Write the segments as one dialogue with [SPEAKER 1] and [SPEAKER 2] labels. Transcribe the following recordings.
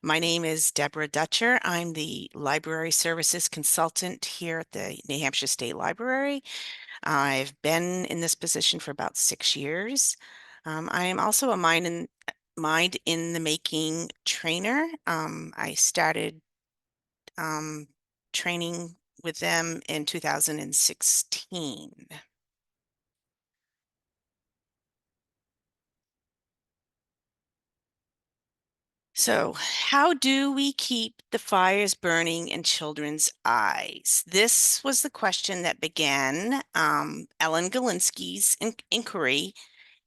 [SPEAKER 1] My name is Deborah Dutcher. I'm the Library Services Consultant here at the New Hampshire State Library. I've been in this position for about 6 years. I am also a mind in the making trainer. I started um, training with them in 2016. So, how do we keep the fires burning in children's eyes? This was the question that began Ellen Galinsky's inquiry,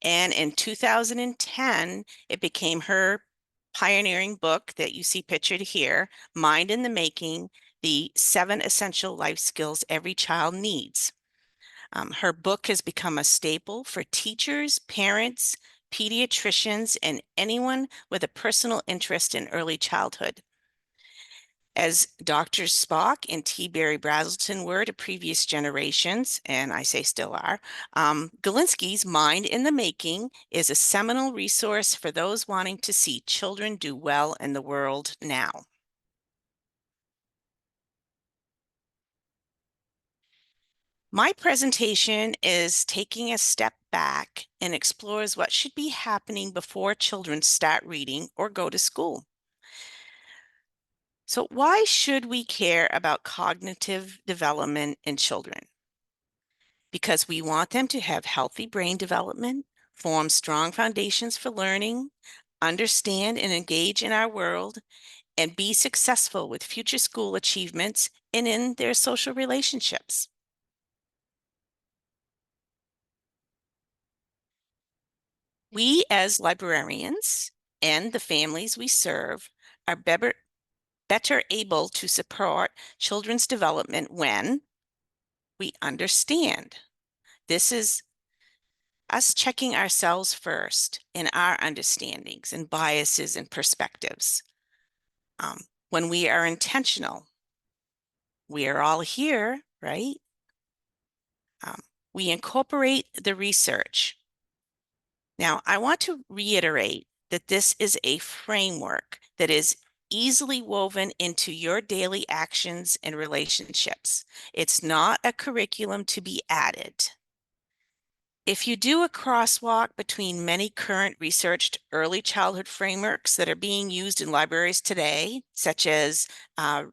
[SPEAKER 1] and in 2010, it became her pioneering book that you see pictured here, Mind in the Making, the 7 Essential Life Skills Every Child Needs. Her book has become a staple for teachers, parents, pediatricians, and anyone with a personal interest in early childhood. As Doctors Spock and T. Barry Brazelton were to previous generations, and I say still are, Galinsky's Mind in the Making is a seminal resource for those wanting to see children do well in the world now. My presentation is taking a step back and explores what should be happening before children start reading or go to school. So, why should we care about cognitive development in children? Because we want them to have healthy brain development, form strong foundations for learning, understand and engage in our world, and be successful with future school achievements and in their social relationships. We, as librarians and the families we serve, are better able to support children's development when we understand. This is us checking ourselves first in our understandings and biases and perspectives. When we are intentional, we are all here, right? Um, we incorporate the research. Now, I want to reiterate that this is a framework that is easily woven into your daily actions and relationships. It's not a curriculum to be added. If you do a crosswalk between many current researched early childhood frameworks that are being used in libraries today, such as uh,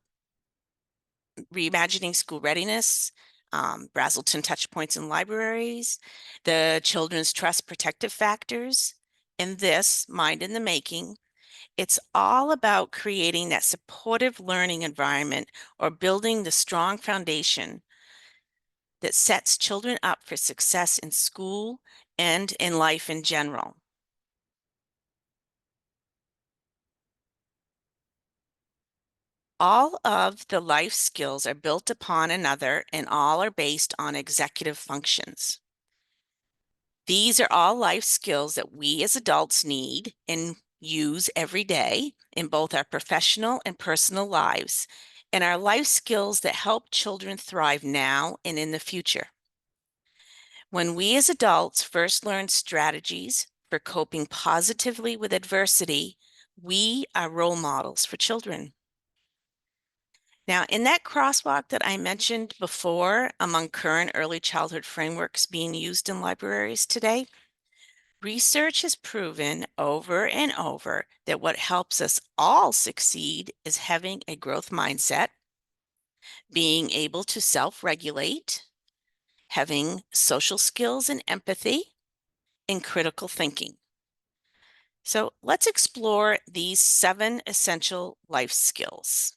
[SPEAKER 1] Reimagining School Readiness, Brazelton Touchpoints in Libraries, the Children's Trust Protective Factors, and this, Mind in the Making, it's all about creating that supportive learning environment or building the strong foundation that sets children up for success in school and in life in general. All of the life skills are built upon another, and all are based on executive functions. These are all life skills that we as adults need and use every day in both our professional and personal lives, and are life skills that help children thrive now and in the future. When we as adults first learn strategies for coping positively with adversity, we are role models for children. Now, in that crosswalk that I mentioned before among current early childhood frameworks being used in libraries today, research has proven over and over that what helps us all succeed is having a growth mindset, being able to self-regulate, having social skills and empathy, and critical thinking. So let's explore these 7 essential life skills.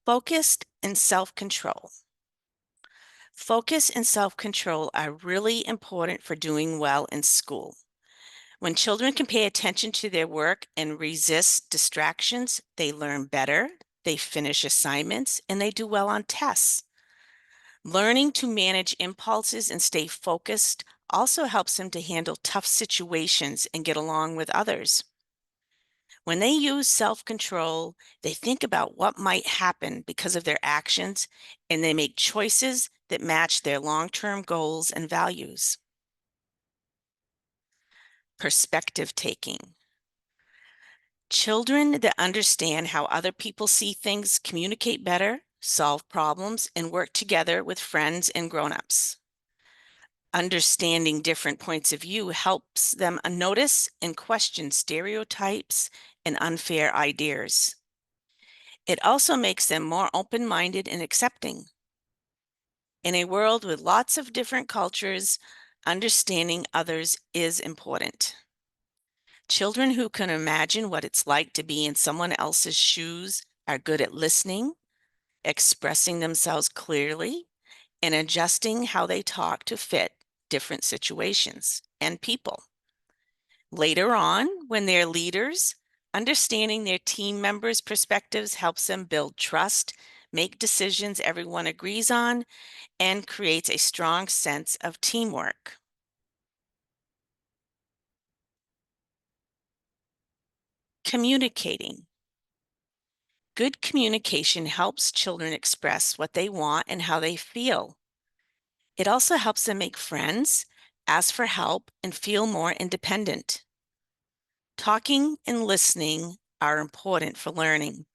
[SPEAKER 1] Focused and self-control. Focus and self-control are really important for doing well in school. When children can pay attention to their work and resist distractions, they learn better, they finish assignments, and they do well on tests. Learning to manage impulses and stay focused also helps them to handle tough situations and get along with others. When they use self-control, they think about what might happen because of their actions, and they make choices that match their long-term goals and values. Perspective taking. Children that understand how other people see things communicate better, solve problems, and work together with friends and grown-ups. Understanding different points of view helps them notice and question stereotypes and unfair ideas. It also makes them more open-minded and accepting. In a world with lots of different cultures, understanding others is important. Children who can imagine what it's like to be in someone else's shoes are good at listening, expressing themselves clearly, and adjusting how they talk to fit different situations and people. Later on, when they're leaders, understanding their team members' perspectives helps them build trust, make decisions everyone agrees on, and creates a strong sense of teamwork. Communicating. Good communication helps children express what they want and how they feel. It also helps them make friends, ask for help, and feel more independent. Talking and listening are important for learning.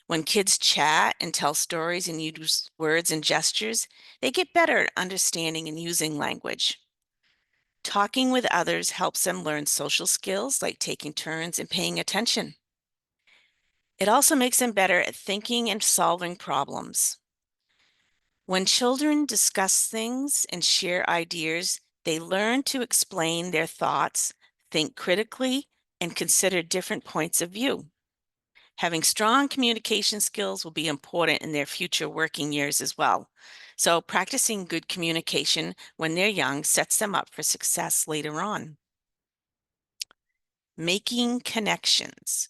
[SPEAKER 1] When kids chat and tell stories and use words and gestures, they get better at understanding and using language. Talking with others helps them learn social skills like taking turns and paying attention. It also makes them better at thinking and solving problems. When children discuss things and share ideas, they learn to explain their thoughts, think critically, and consider different points of view. Having strong communication skills will be important in their future working years as well. So practicing good communication when they're young sets them up for success later on. Making connections.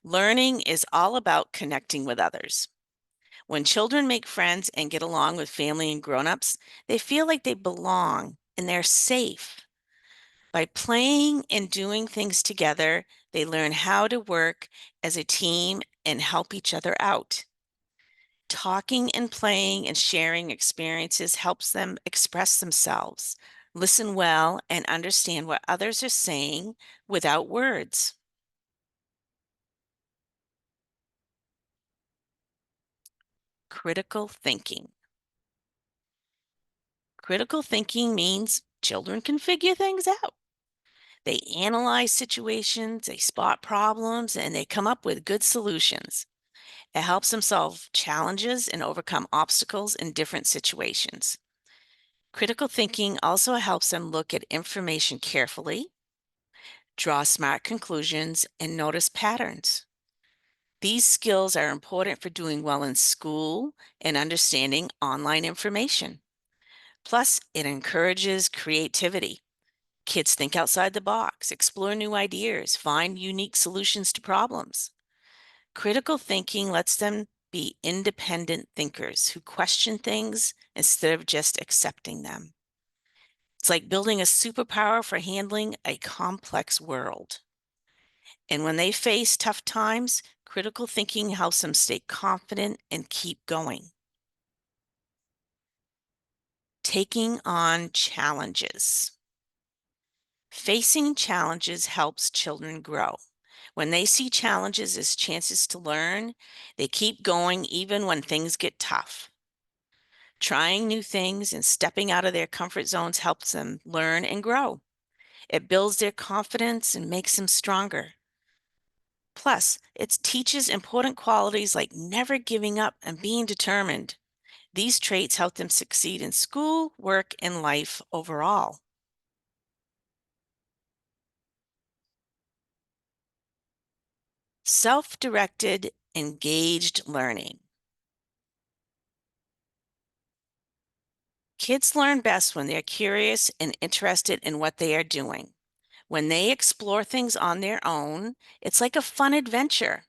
[SPEAKER 1] Learning is all about connecting with others. When children make friends and get along with family and grown-ups, they feel like they belong and they're safe. By playing and doing things together, they learn how to work as a team and help each other out. Talking and playing and sharing experiences helps them express themselves, listen well, and understand what others are saying without words. Critical thinking. Critical thinking means children can figure things out. They analyze situations, they spot problems, and they come up with good solutions. It helps them solve challenges and overcome obstacles in different situations. Critical thinking also helps them look at information carefully, draw smart conclusions, and notice patterns. These skills are important for doing well in school and understanding online information. Plus, it encourages creativity. Kids think outside the box, explore new ideas, find unique solutions to problems. Critical thinking lets them be independent thinkers who question things instead of just accepting them. It's like building a superpower for handling a complex world. And when they face tough times, critical thinking helps them stay confident and keep going. Taking on challenges. Facing challenges helps children grow. When they see challenges as chances to learn, they keep going even when things get tough. Trying new things and stepping out of their comfort zones helps them learn and grow. It builds their confidence and makes them stronger. Plus, it teaches important qualities like never giving up and being determined. These traits help them succeed in school, work, and life overall. Self-directed, engaged learning. Kids learn best when they're curious and interested in what they are doing. When they explore things on their own, it's like a fun adventure.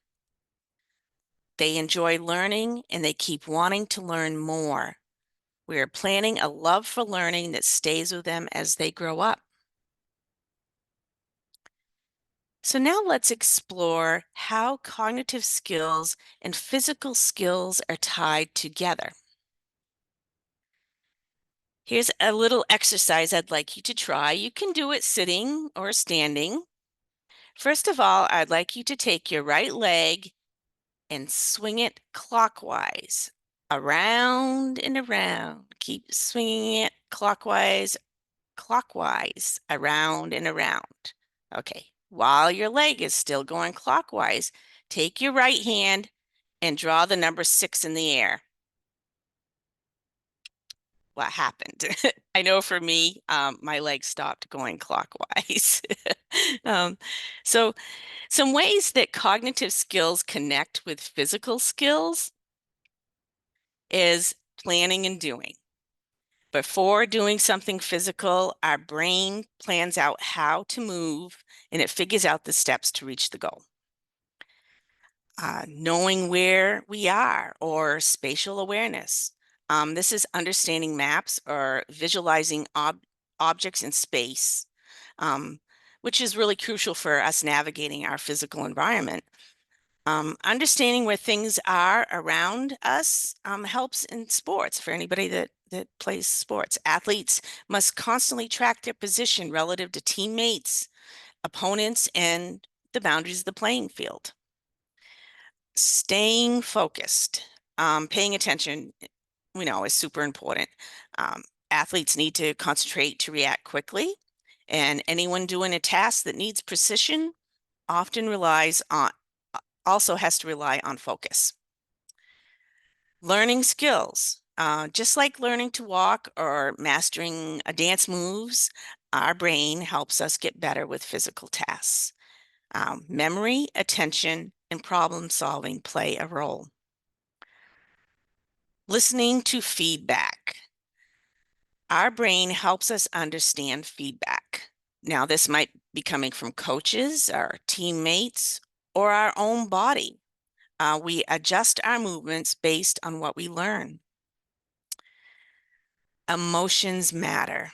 [SPEAKER 1] They enjoy learning and they keep wanting to learn more. We are planting a love for learning that stays with them as they grow up. So now let's explore how cognitive skills and physical skills are tied together. Here's a little exercise I'd like you to try. You can do it sitting or standing. First of all, I'd like you to take your right leg and swing it clockwise, around and around. Keep swinging it clockwise, around and around. Okay, while your leg is still going clockwise, take your right hand and draw the number 6 in the air. What happened? I know for me, my leg stopped going clockwise. Um, so some ways that cognitive skills connect with physical skills is planning and doing. Before doing something physical, our brain plans out how to move and it figures out the steps to reach the goal. Knowing where we are or spatial awareness. This is understanding maps or visualizing objects in space, which is really crucial for us navigating our physical environment. Understanding where things are around us helps in sports for anybody that plays sports. Athletes must constantly track their position relative to teammates, opponents, and the boundaries of the playing field. Staying focused, paying attention, we know is super important. Athletes need to concentrate to react quickly, and anyone doing a task that needs precision often also has to rely on focus. Learning skills, just like learning to walk or mastering a dance moves, our brain helps us get better with physical tasks. Memory, attention, and problem solving play a role. Listening to feedback. Our brain helps us understand feedback. Now, this might be coming from coaches, our teammates, or our own body. We adjust our movements based on what we learn. Emotions matter.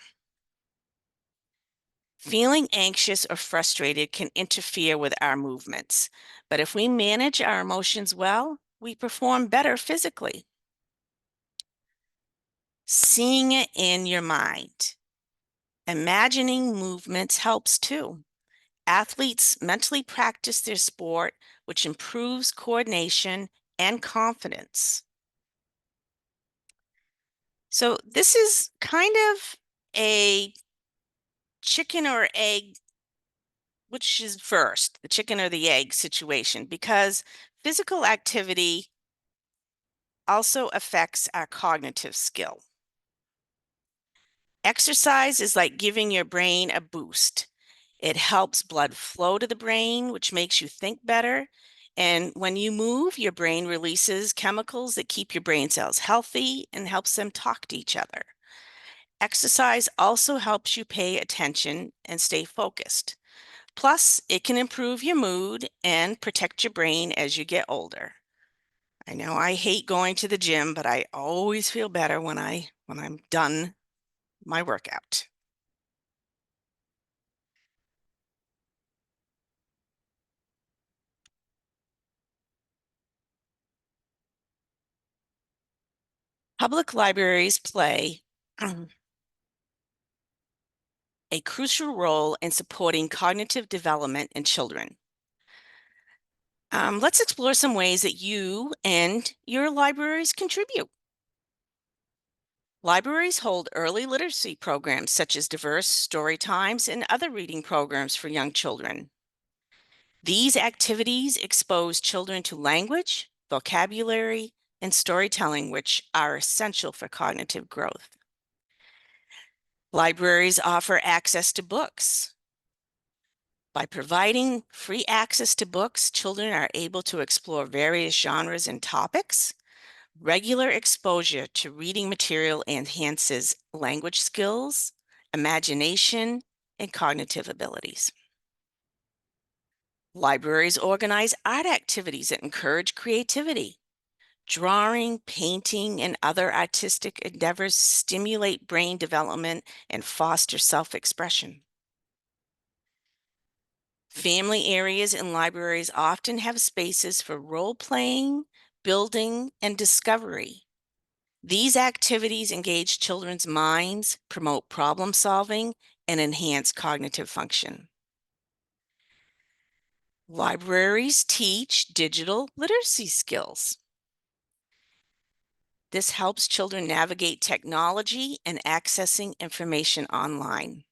[SPEAKER 1] Feeling anxious or frustrated can interfere with our movements, but if we manage our emotions well, we perform better physically. Seeing it in your mind. Imagining movements helps too. Athletes mentally practice their sport, which improves coordination and confidence. So this is kind of a chicken or egg, which is first, the chicken or the egg situation, because physical activity also affects our cognitive skill. Exercise is like giving your brain a boost. It helps blood flow to the brain, which makes you think better. And when you move, your brain releases chemicals that keep your brain cells healthy and helps them talk to each other. Exercise also helps you pay attention and stay focused. Plus, it can improve your mood and protect your brain as you get older. I know I hate going to the gym, but I always feel better when I'm done my workout. Public libraries play a crucial role in supporting cognitive development in children. Let's explore some ways that you and your libraries contribute. Libraries hold early literacy programs such as diverse story times and other reading programs for young children. These activities expose children to language, vocabulary, and storytelling, which are essential for cognitive growth. Libraries offer access to books. By providing free access to books, children are able to explore various genres and topics. Regular exposure to reading material enhances language skills, imagination, and cognitive abilities. Libraries organize art activities that encourage creativity. Drawing, painting, and other artistic endeavors stimulate brain development and foster self-expression. Family areas and libraries often have spaces for role-playing, building, and discovery. These activities engage children's minds, promote problem solving, and enhance cognitive function. Libraries teach digital literacy skills. This helps children navigate technology and accessing information online.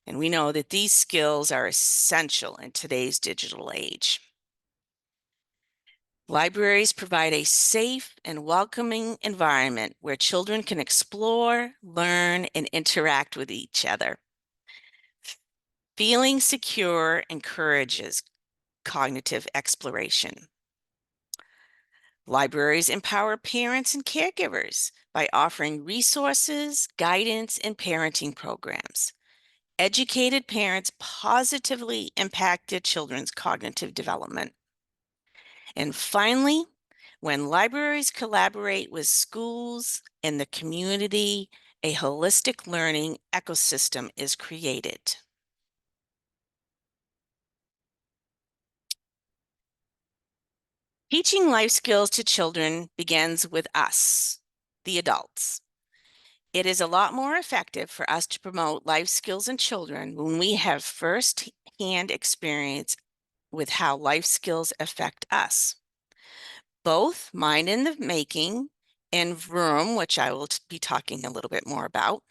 [SPEAKER 1] And we know that these skills are essential in today's digital age. Libraries provide a safe and welcoming environment where children can explore, learn, and interact with each other. Feeling secure encourages cognitive exploration. Libraries empower parents and caregivers by offering resources, guidance, and parenting programs. Educated parents positively impact their children's cognitive development. And finally, when libraries collaborate with schools and the community, a holistic learning ecosystem is created. Teaching life skills to children begins with us, the adults. It is a lot more effective for us to promote life skills in children when we have first-hand experience with how life skills affect us. Both Mind in the Making and Vroom, which I will be talking a little bit more about,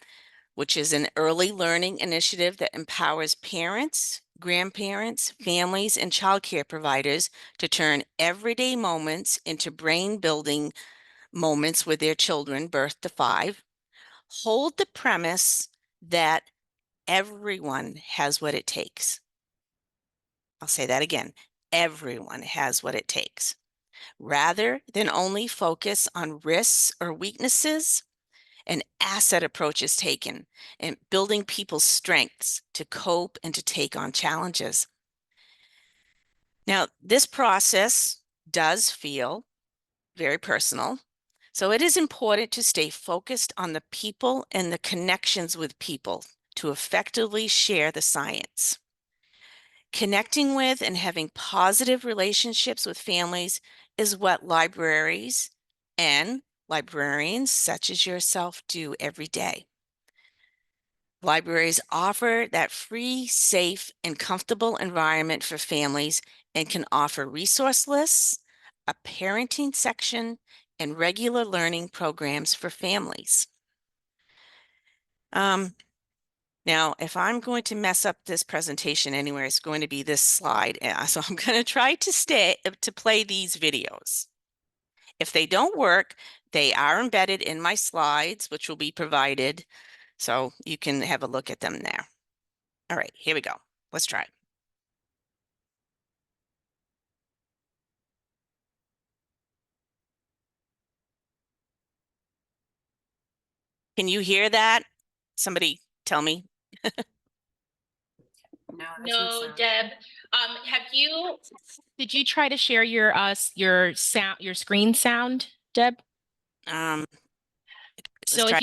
[SPEAKER 1] which is an early learning initiative that empowers parents, grandparents, families, and childcare providers to turn everyday moments into brain-building moments with their children birth to 5, hold the premise that everyone has what it takes. I'll say that again. Everyone has what it takes. Rather than only focus on risks or weaknesses, an asset approach is taken in building people's strengths to cope and to take on challenges. Now, this process does feel very personal, so it is important to stay focused on the people and the connections with people to effectively share the science. Connecting with and having positive relationships with families is what libraries and librarians such as yourself do every day. Libraries offer that free, safe, and comfortable environment for families and can offer resource lists, a parenting section, and regular learning programs for families. Now, if I'm going to mess up this presentation anywhere, it's going to be this slide. So I'm going to try to play these videos. If they don't work, they are embedded in my slides, which will be provided, so you can have a look at them there. All right, here we go. Let's try it. Can you hear that? Somebody tell me.
[SPEAKER 2] No, Deb. Did you try to share your sound, your screen sound, Deb?
[SPEAKER 1] Let's
[SPEAKER 2] So
[SPEAKER 1] try.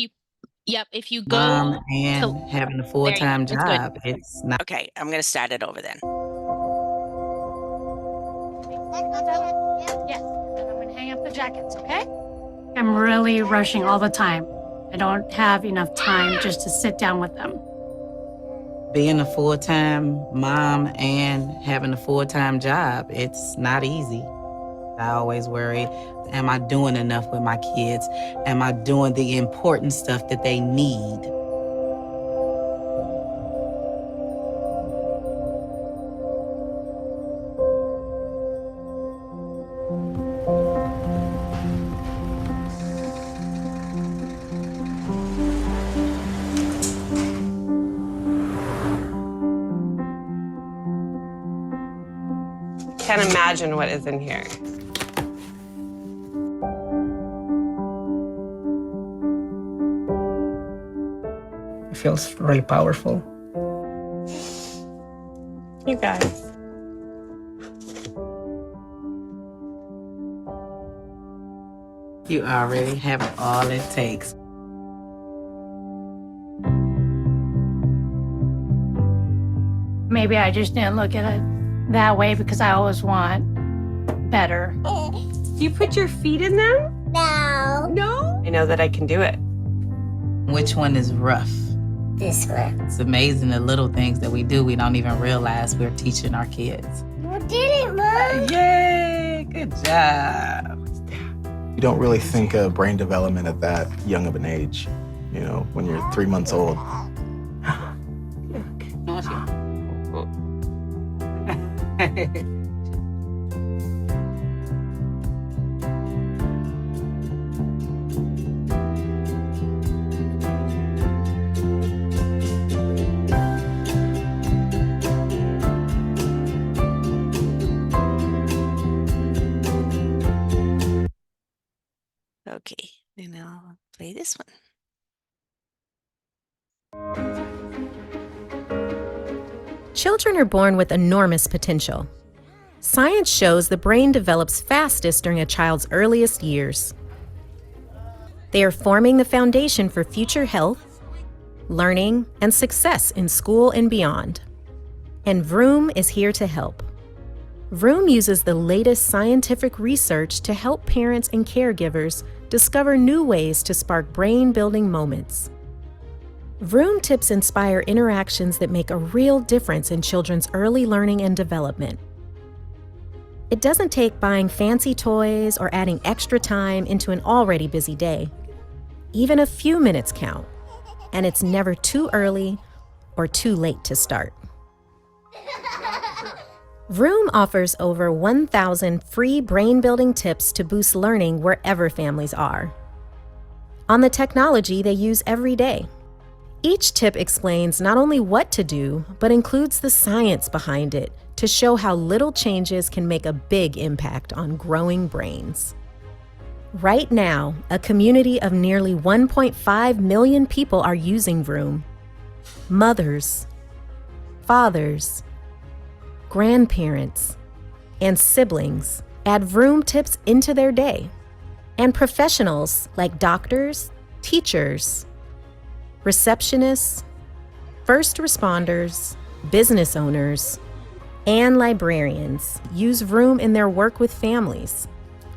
[SPEAKER 2] if you go
[SPEAKER 3] and having a full-time job, it's not.
[SPEAKER 1] Okay, I'm going to start it over then.
[SPEAKER 4] Yes, and I'm gonna hang up the jackets, okay? I'm really rushing all the time. I don't have enough time just to sit down with them.
[SPEAKER 3] Being a full-time mom and having a full-time job, it's not easy. I always worry, am I doing enough with my kids? Am I doing the important stuff that they need?
[SPEAKER 5] Can't imagine what is in here.
[SPEAKER 6] It feels really powerful.
[SPEAKER 5] You guys.
[SPEAKER 3] You already have all it takes.
[SPEAKER 4] Maybe I just didn't look at it that way because I always want better.
[SPEAKER 5] You put your feet in them?
[SPEAKER 7] No.
[SPEAKER 5] No? I know that I can do it.
[SPEAKER 3] Which one is rough?
[SPEAKER 7] This one.
[SPEAKER 3] It's amazing the little things that we do. We don't even realize we're teaching our kids.
[SPEAKER 7] You did it, Mom.
[SPEAKER 3] Yay! Good job.
[SPEAKER 8] You don't really think of brain development at that young of an age, you know, when you're 3 months old.
[SPEAKER 1] Okay, and I'll play this one.
[SPEAKER 9] Children are born with enormous potential. Science shows the brain develops fastest during a child's earliest years. They are forming the foundation for future health, learning, and success in school and beyond. And Vroom is here to help. Vroom uses the latest scientific research to help parents and caregivers discover new ways to spark brain-building moments. Vroom tips inspire interactions that make a real difference in children's early learning and development. It doesn't take buying fancy toys or adding extra time into an already busy day. Even a few minutes count, and it's never too early or too late to start. Vroom offers over 1,000 free brain-building tips to boost learning wherever families are. On the technology they use every day. Each tip explains not only what to do, but includes the science behind it to show how little changes can make a big impact on growing brains. Right now, a community of nearly 1.5 million people are using Vroom. Mothers, fathers, grandparents, and siblings add Vroom tips into their day. And professionals like doctors, teachers, receptionists, first responders, business owners, and librarians use Vroom in their work with families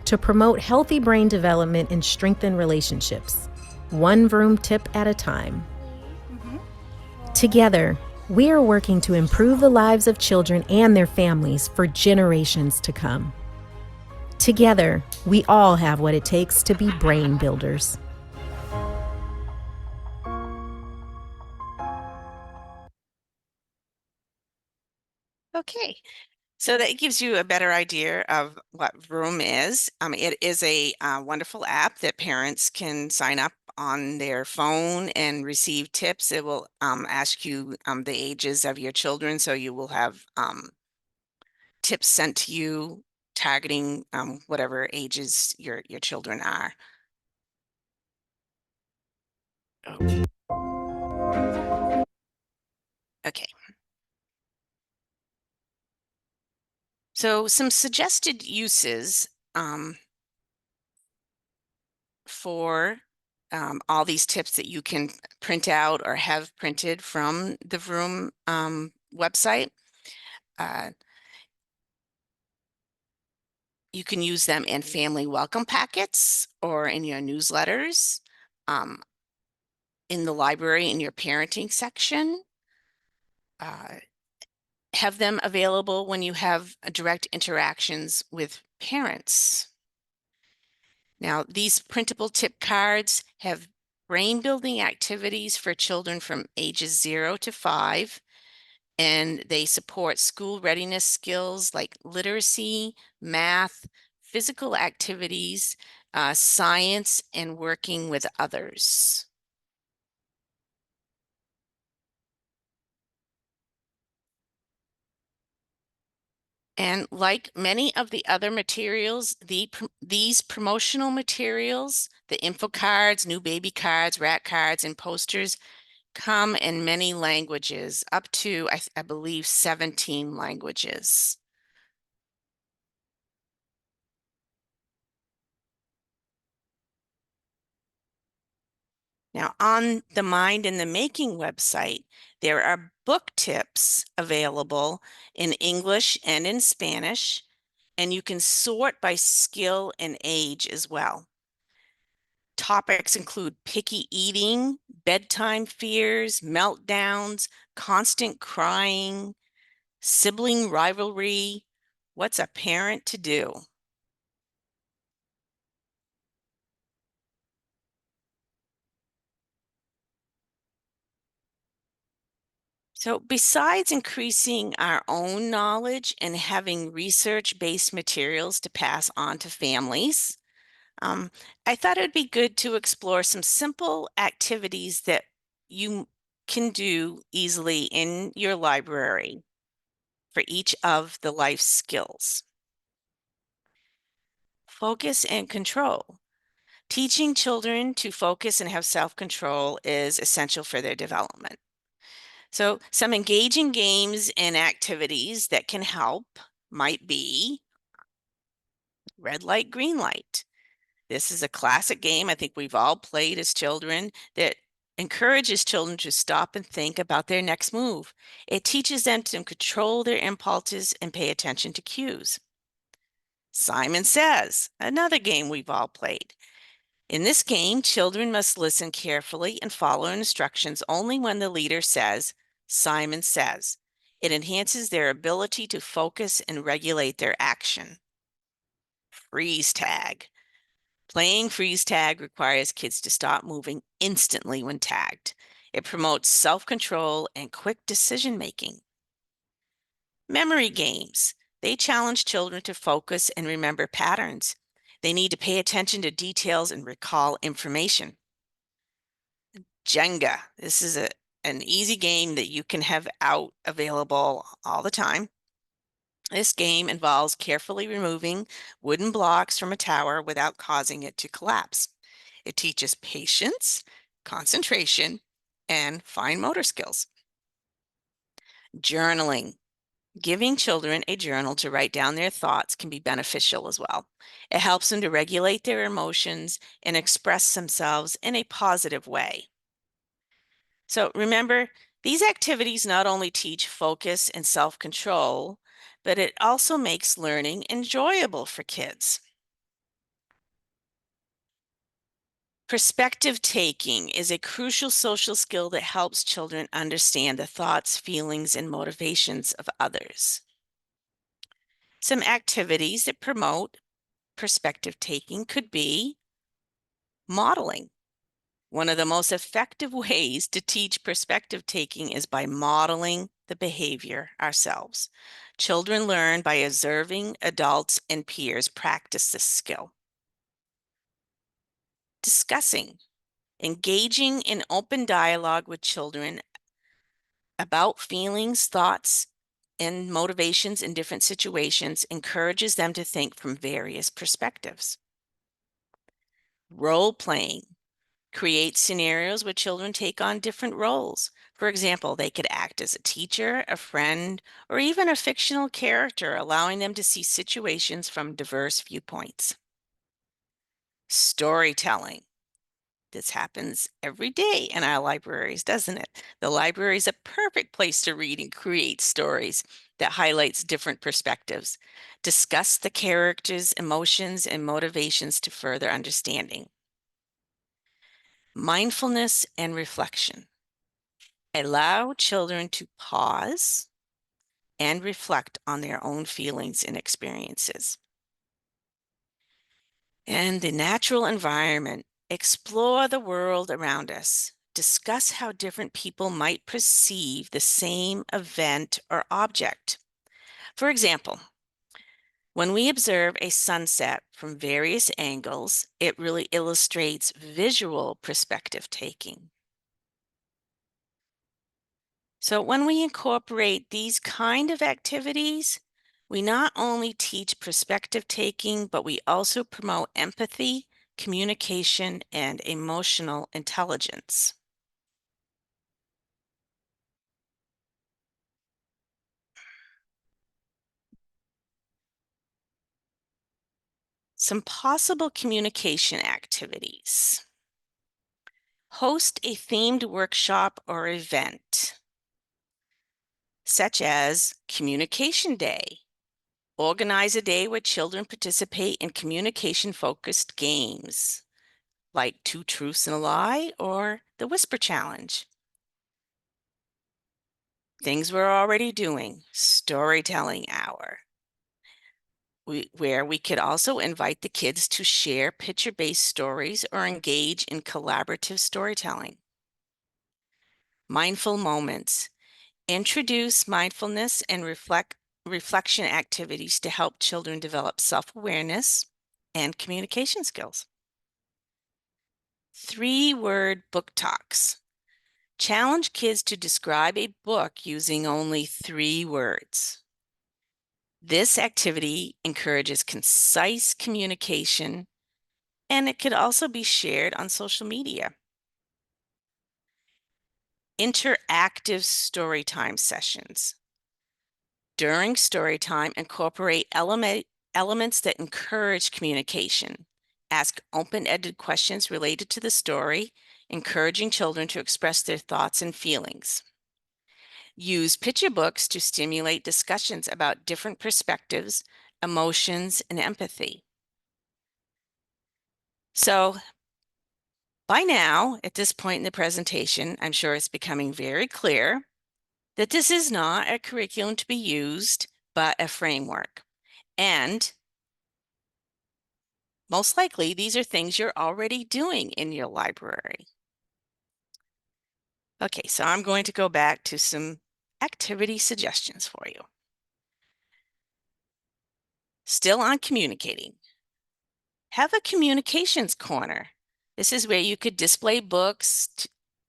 [SPEAKER 9] to promote healthy brain development and strengthen relationships, one Vroom tip at a time. Together, we are working to improve the lives of children and their families for generations to come. Together, we all have what it takes to be brain builders.
[SPEAKER 1] Okay, so that gives you a better idea of what Vroom is. It is a wonderful app that parents can sign up on their phone and receive tips. It will ask you the ages of your children, so you will have tips sent to you targeting whatever ages your children are. Okay. So some suggested uses for all these tips that you can print out or have printed from the Vroom website. You can use them in family welcome packets or in your newsletters, in the library in your parenting section. Have them available when you have direct interactions with parents. Now, these printable tip cards have brain building activities for children from ages 0 to 5, and they support school readiness skills like literacy, math, physical activities, science, and working with others. And like many of the other materials, these promotional materials, the info cards, new baby cards, rat cards, and posters come in many languages, up to, I believe, 17 languages. Now, on the Mind in the Making website, there are book tips available in English and in Spanish, and you can sort by skill and age as well. topics include picky eating, bedtime fears, meltdowns, constant crying, sibling rivalry. What's a parent to do? So besides increasing our own knowledge and having research-based materials to pass on to families, I thought it would be good to explore some simple activities that you can do easily in your library for each of the life skills. Focus and control. Teaching children to focus and have self-control is essential for their development. So some engaging games and activities that can help might be red light, green light. This is a classic game I think we've all played as children that encourages children to stop and think about their next move. It teaches them to control their impulses and pay attention to cues. Simon Says, another game we've all played. In this game, children must listen carefully and follow instructions only when the leader says, Simon says. It enhances their ability to focus and regulate their action. Freeze tag. Playing freeze tag requires kids to stop moving instantly when tagged. It promotes self-control and quick decision-making. Memory games. They challenge children to focus and remember patterns. They need to pay attention to details and recall information. Jenga. This is an easy game that you can have out available all the time. This game involves carefully removing wooden blocks from a tower without causing it to collapse. It teaches patience, concentration, and fine motor skills. Journaling. Giving children a journal to write down their thoughts can be beneficial as well. It helps them to regulate their emotions and express themselves in a positive way. So remember, these activities not only teach focus and self-control, but it also makes learning enjoyable for kids. Perspective taking is a crucial social skill that helps children understand the thoughts, feelings, and motivations of others. Some activities that promote perspective taking could be modeling. One of the most effective ways to teach perspective taking is by modeling the behavior ourselves. Children learn by observing adults and peers practice this skill. Discussing. Engaging in open dialogue with children about feelings, thoughts, and motivations in different situations encourages them to think from various perspectives. Role playing. Create scenarios where children take on different roles. For example, they could act as a teacher, a friend, or even a fictional character, allowing them to see situations from diverse viewpoints. Storytelling. This happens every day in our libraries, doesn't it? The library is a perfect place to read and create stories that highlights different perspectives. Discuss the characters' emotions and motivations to further understanding. Mindfulness and reflection. Allow children to pause and reflect on their own feelings and experiences. And the natural environment. Explore the world around us. Discuss how different people might perceive the same event or object. For example, when we observe a sunset from various angles, it really illustrates visual perspective taking. So when we incorporate these kind of activities, we not only teach perspective taking, but we also promote empathy, communication, and emotional intelligence. Some possible communication activities. Host a themed workshop or event, such as Communication Day. Organize a day where children participate in communication-focused games. like Two Truths and a Lie or the Whisper Challenge. Things we're already doing, Storytelling Hour, where we could also invite the kids to share picture-based stories or engage in collaborative storytelling. Mindful Moments. Introduce mindfulness and reflection activities to help children develop self-awareness and communication skills. 3-word book talks. Challenge kids to describe a book using only 3 words. This activity encourages concise communication, and it could also be shared on social media. Interactive storytime sessions. During storytime, incorporate elements that encourage communication. Ask open-ended questions related to the story, encouraging children to express their thoughts and feelings. Use picture books to stimulate discussions about different perspectives, emotions, and empathy. So, by now, at this point in the presentation, I'm sure it's becoming very clear that this is not a curriculum to be used, but a framework. And most likely, these are things you're already doing in your library. Okay, so I'm going to go back to some activity suggestions for you. Still on communicating. Have a communications corner. This is where you could display books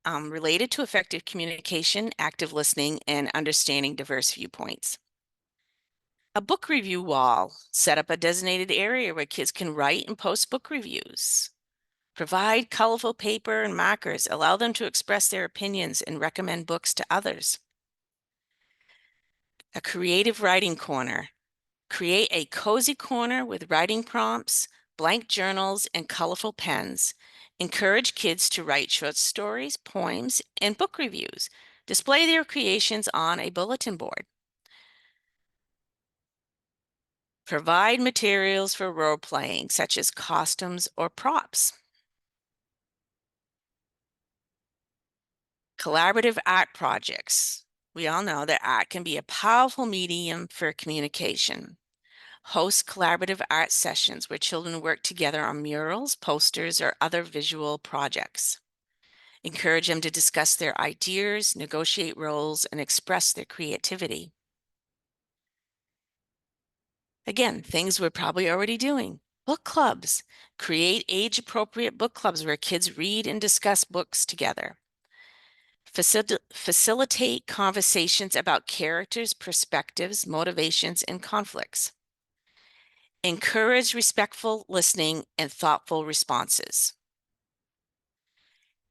[SPEAKER 1] related to effective communication, active listening, and understanding diverse viewpoints. A book review wall. Set up a designated area where kids can write and post book reviews. Provide colorful paper and markers. Allow them to express their opinions and recommend books to others. A creative writing corner. Create a cozy corner with writing prompts, blank journals, and colorful pens. Encourage kids to write short stories, poems, and book reviews. Display their creations on a bulletin board. Provide materials for role-playing, such as costumes or props. Collaborative art projects. We all know that art can be a powerful medium for communication. Host collaborative art sessions where children work together on murals, posters, or other visual projects. Encourage them to discuss their ideas, negotiate roles, and express their creativity. Again, things we're probably already doing. Book clubs. Create age-appropriate book clubs where kids read and discuss books together. Facilitate conversations about characters, perspectives, motivations, and conflicts. Encourage respectful listening and thoughtful responses.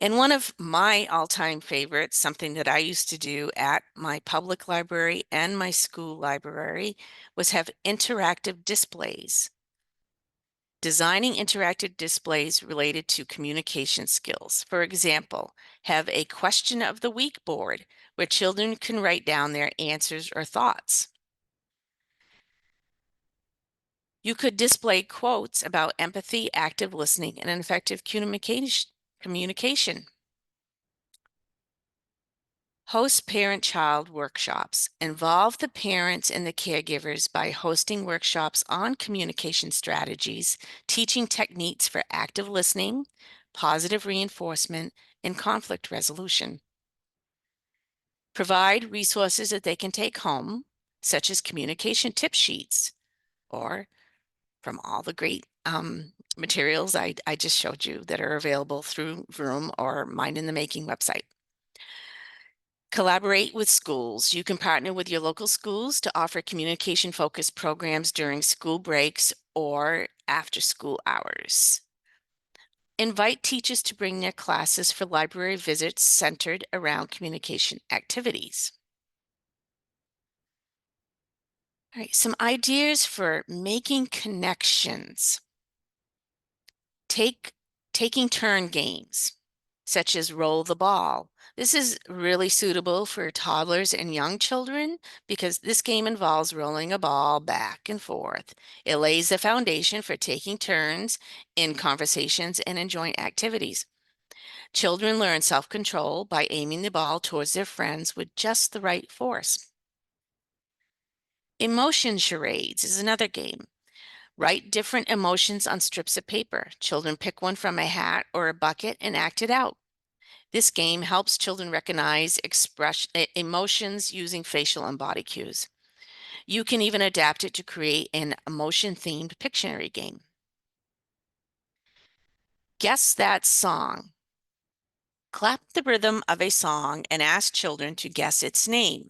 [SPEAKER 1] And one of my all-time favorites, something that I used to do at my public library and my school library, was have interactive displays. Designing interactive displays related to communication skills. For example, have a question of the week board where children can write down their answers or thoughts. You could display quotes about empathy, active listening, and effective communication. Host parent-child workshops. Involve the parents and the caregivers by hosting workshops on communication strategies, teaching techniques for active listening, positive reinforcement, and conflict resolution. Provide resources that they can take home, such as communication tip sheets, or from all the great materials I just showed you that are available through Vroom or Mind in the Making website. Collaborate with schools. You can partner with your local schools to offer communication-focused programs during school breaks or after school hours. Invite teachers to bring their classes for library visits centered around communication activities. All right, some ideas for making connections. Taking turn games. such as roll the ball. This is really suitable for toddlers and young children because this game involves rolling a ball back and forth. It lays the foundation for taking turns in conversations and in joint activities. Children learn self-control by aiming the ball towards their friends with just the right force. Emotion charades is another game. Write different emotions on strips of paper. Children pick one from a hat or a bucket and act it out. This game helps children recognize emotions using facial and body cues. You can even adapt it to create an emotion-themed Pictionary game. Guess that song. Clap the rhythm of a song and ask children to guess its name.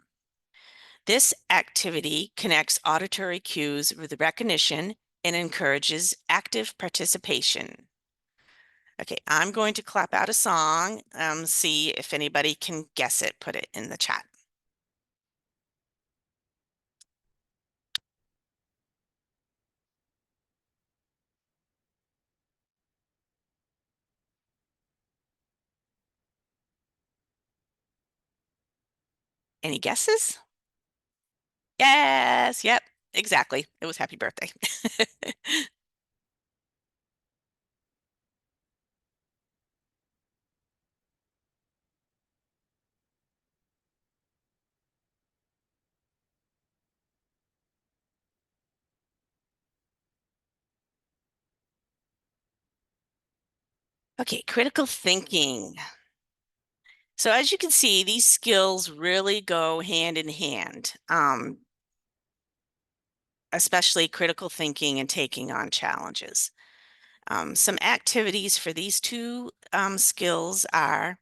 [SPEAKER 1] This activity connects auditory cues with recognition and encourages active participation. Okay, I'm going to clap out a song, see if anybody can guess it, put it in the chat. Any guesses? Yes, yep, exactly. It was Happy Birthday. Okay, critical thinking. So as you can see, these skills really go hand in hand, especially critical thinking and taking on challenges. Some activities for these two skills are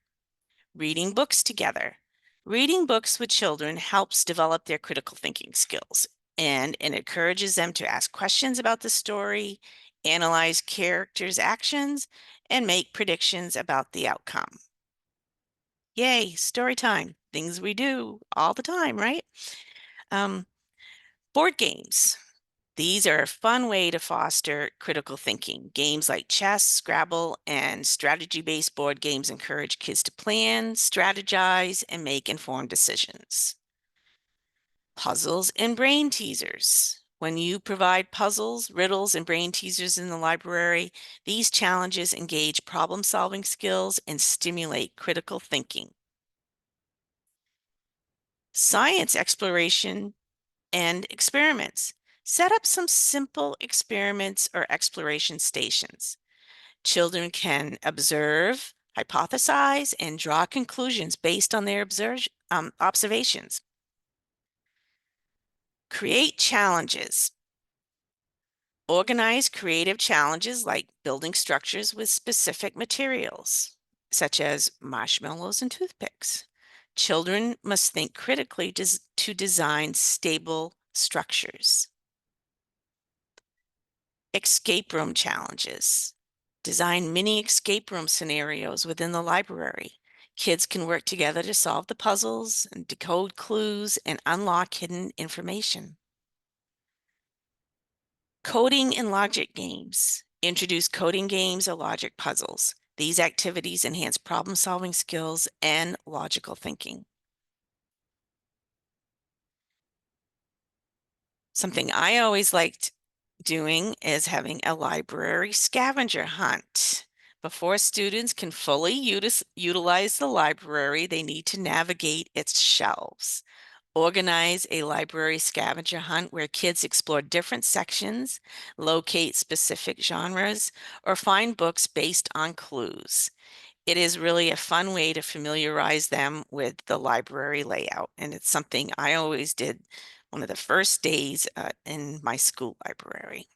[SPEAKER 1] reading books together. Reading books with children helps develop their critical thinking skills and it encourages them to ask questions about the story, analyze characters' actions, and make predictions about the outcome. Yay, story time, things we do all the time, right? Board games. These are a fun way to foster critical thinking. Games like chess, Scrabble, and strategy-based board games encourage kids to plan, strategize, and make informed decisions. Puzzles and brain teasers. When you provide puzzles, riddles, and brain teasers in the library, these challenges engage problem-solving skills and stimulate critical thinking. Science exploration and experiments. Set up some simple experiments or exploration stations. Children can observe, hypothesize, and draw conclusions based on their observations. Create challenges. Organize creative challenges like building structures with specific materials, such as marshmallows and toothpicks. Children must think critically to design stable structures. Escape room challenges. Design mini escape room scenarios within the library. Kids can work together to solve the puzzles and decode clues and unlock hidden information. Coding and logic games. Introduce coding games or logic puzzles. These activities enhance problem-solving skills and logical thinking. Something I always liked doing is having a library scavenger hunt. Before students can fully utilize the library, they need to navigate its shelves. Organize a library scavenger hunt where kids explore different sections, locate specific genres, or find books based on clues. It is really a fun way to familiarize them with the library layout, and it's something I always did one of the first days in my school library.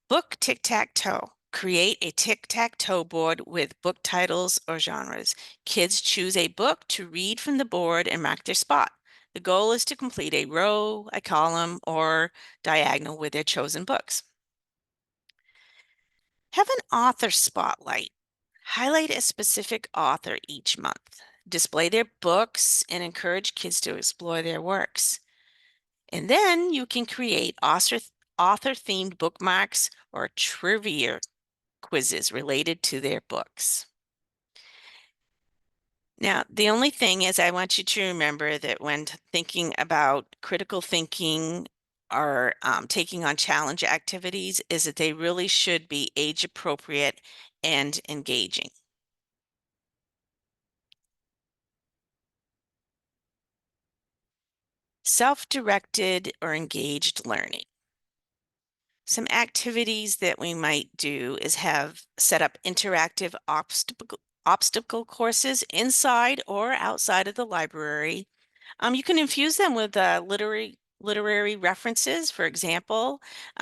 [SPEAKER 1] Book tic-tac-toe. Create a tic-tac-toe board with book titles or genres. Kids choose a book to read from the board and mark their spot. The goal is to complete a row, a column, or diagonal with their chosen books. Have an author spotlight. Highlight a specific author each month. Display their books and encourage kids to explore their works. And then you can create author-themed bookmarks or trivia quizzes related to their books. Now, the only thing is I want you to remember that when thinking about critical thinking or taking on challenge activities is that they really should be age appropriate and engaging. Self-directed or engaged learning. Some activities that we might do is set up interactive obstacle courses inside or outside of the library. You can infuse them with literary references. For example,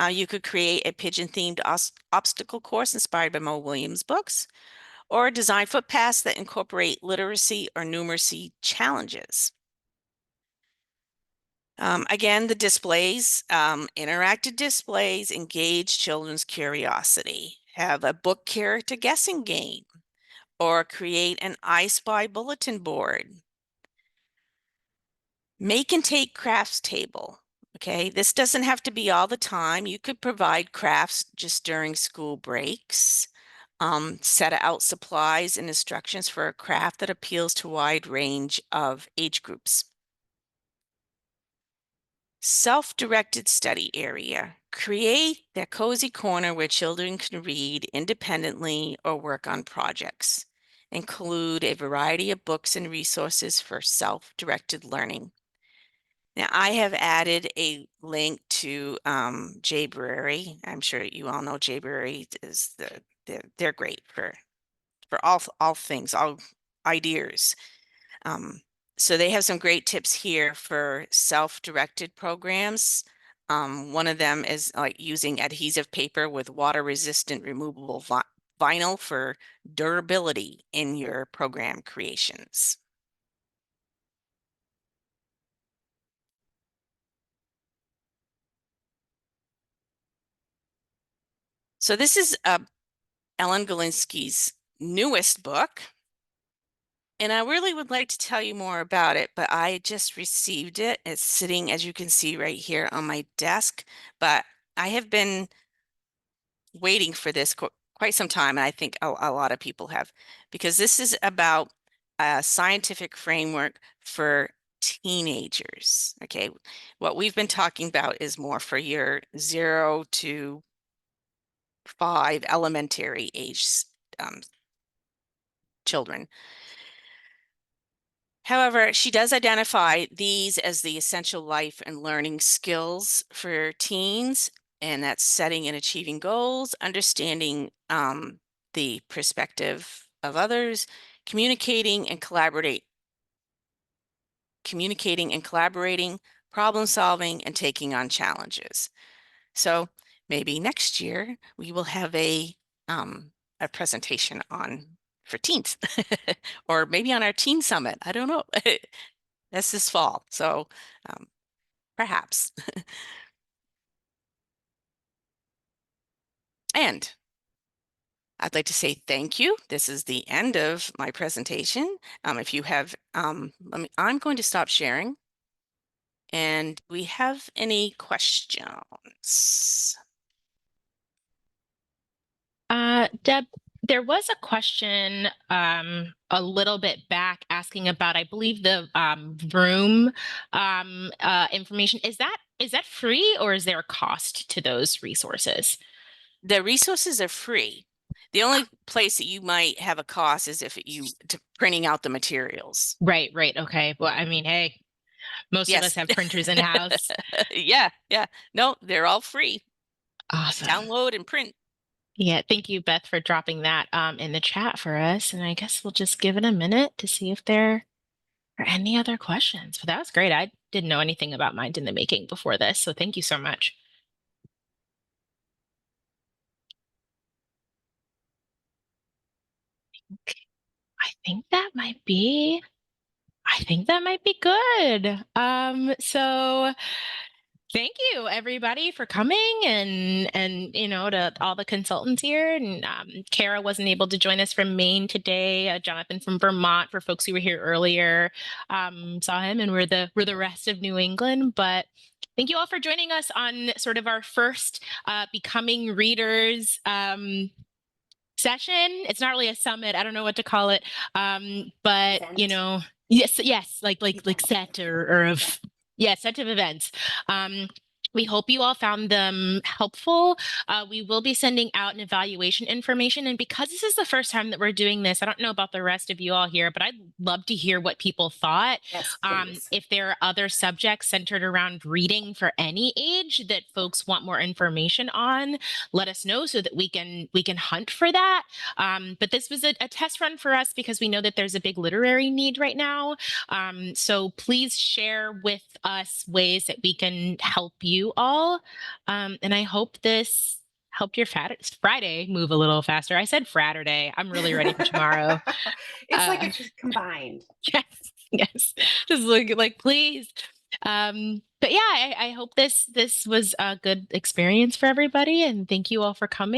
[SPEAKER 1] you could create a pigeon-themed obstacle course inspired by Mo Williams books, or design footpaths that incorporate literacy or numeracy challenges. Again, the displays, interactive displays engage children's curiosity. Have a book character guessing game, or create an I Spy bulletin board. Make and take crafts table. Okay, this doesn't have to be all the time. You could provide crafts just during school breaks. Set out supplies and instructions for a craft that appeals to a wide range of age groups. Self-directed study area. Create that cozy corner where children can read independently or work on projects. Include a variety of books and resources for self-directed learning. Now, I have added a link to Jayberry. I'm sure you all know Jayberry is they're great for all things, all ideas. So they have some great tips here for self-directed programs. One of them is like using adhesive paper with water-resistant removable vinyl for durability in your program creations. So this is Ellen Galinsky's newest book. And I really would like to tell you more about it, but I just received it. It's sitting, as you can see right here on my desk, but I have been waiting for this quite some time, and I think a lot of people have, because this is about a scientific framework for teenagers. Okay, what we've been talking about is more for your 0 to 5 elementary age children. However, she does identify these as the essential life and learning skills for teens, and that's setting and achieving goals, understanding the perspective of others, communicating and collaborating, problem solving, and taking on challenges. So maybe next year we will have a presentation for teens, or maybe on our teen summit. I don't know. That's this fall, so perhaps. And I'd like to say thank you. This is the end of my presentation. If you have, I'm going to stop sharing. And do we have any questions?
[SPEAKER 2] Deb, there was a question a little bit back asking about, I believe, the Vroom information. Is that free, or is there a cost to those resources?
[SPEAKER 1] The resources are free. The only place that you might have a cost is if printing out the materials.
[SPEAKER 2] Right. Okay. Well, I mean, hey, most of us have printers in house.
[SPEAKER 1] Yeah. No, they're all free.
[SPEAKER 2] Awesome.
[SPEAKER 1] Download and print.
[SPEAKER 2] Yeah, thank you, Beth, for dropping that in the chat for us. And I guess we'll just give it a minute to see if there are any other questions. But that was great. I didn't know anything about Mind in the Making before this, so thank you so much. I think that might be good. So thank you, everybody, for coming, and to all the consultants here. And Kara wasn't able to join us from Maine today. Jonathan from Vermont, for folks who were here earlier, saw him, and we're the rest of New England. But thank you all for joining us on sort of our first Becoming Readers session. It's not really a summit. I don't know what to call it. But
[SPEAKER 7] Event.
[SPEAKER 2] you know, yes, like set or of set of events. We hope you all found them helpful. We will be sending out an evaluation information. And because this is the first time that we're doing this, I don't know about the rest of you all here, but I'd love to hear what people thought.
[SPEAKER 7] Yes,
[SPEAKER 2] If there are other subjects centered around reading for any age that folks want more information on, let us know so that we can hunt for that. But this was a test run for us because we know that there's a big literary need right now. So please share with us ways that we can help you all. And I hope this helped your Friday move a little faster. I said Fraturday. I'm really ready for tomorrow.
[SPEAKER 10] It's like it's just combined.
[SPEAKER 2] Yes. Just like please. But yeah, I hope this was a good experience for everybody, and thank you all for coming.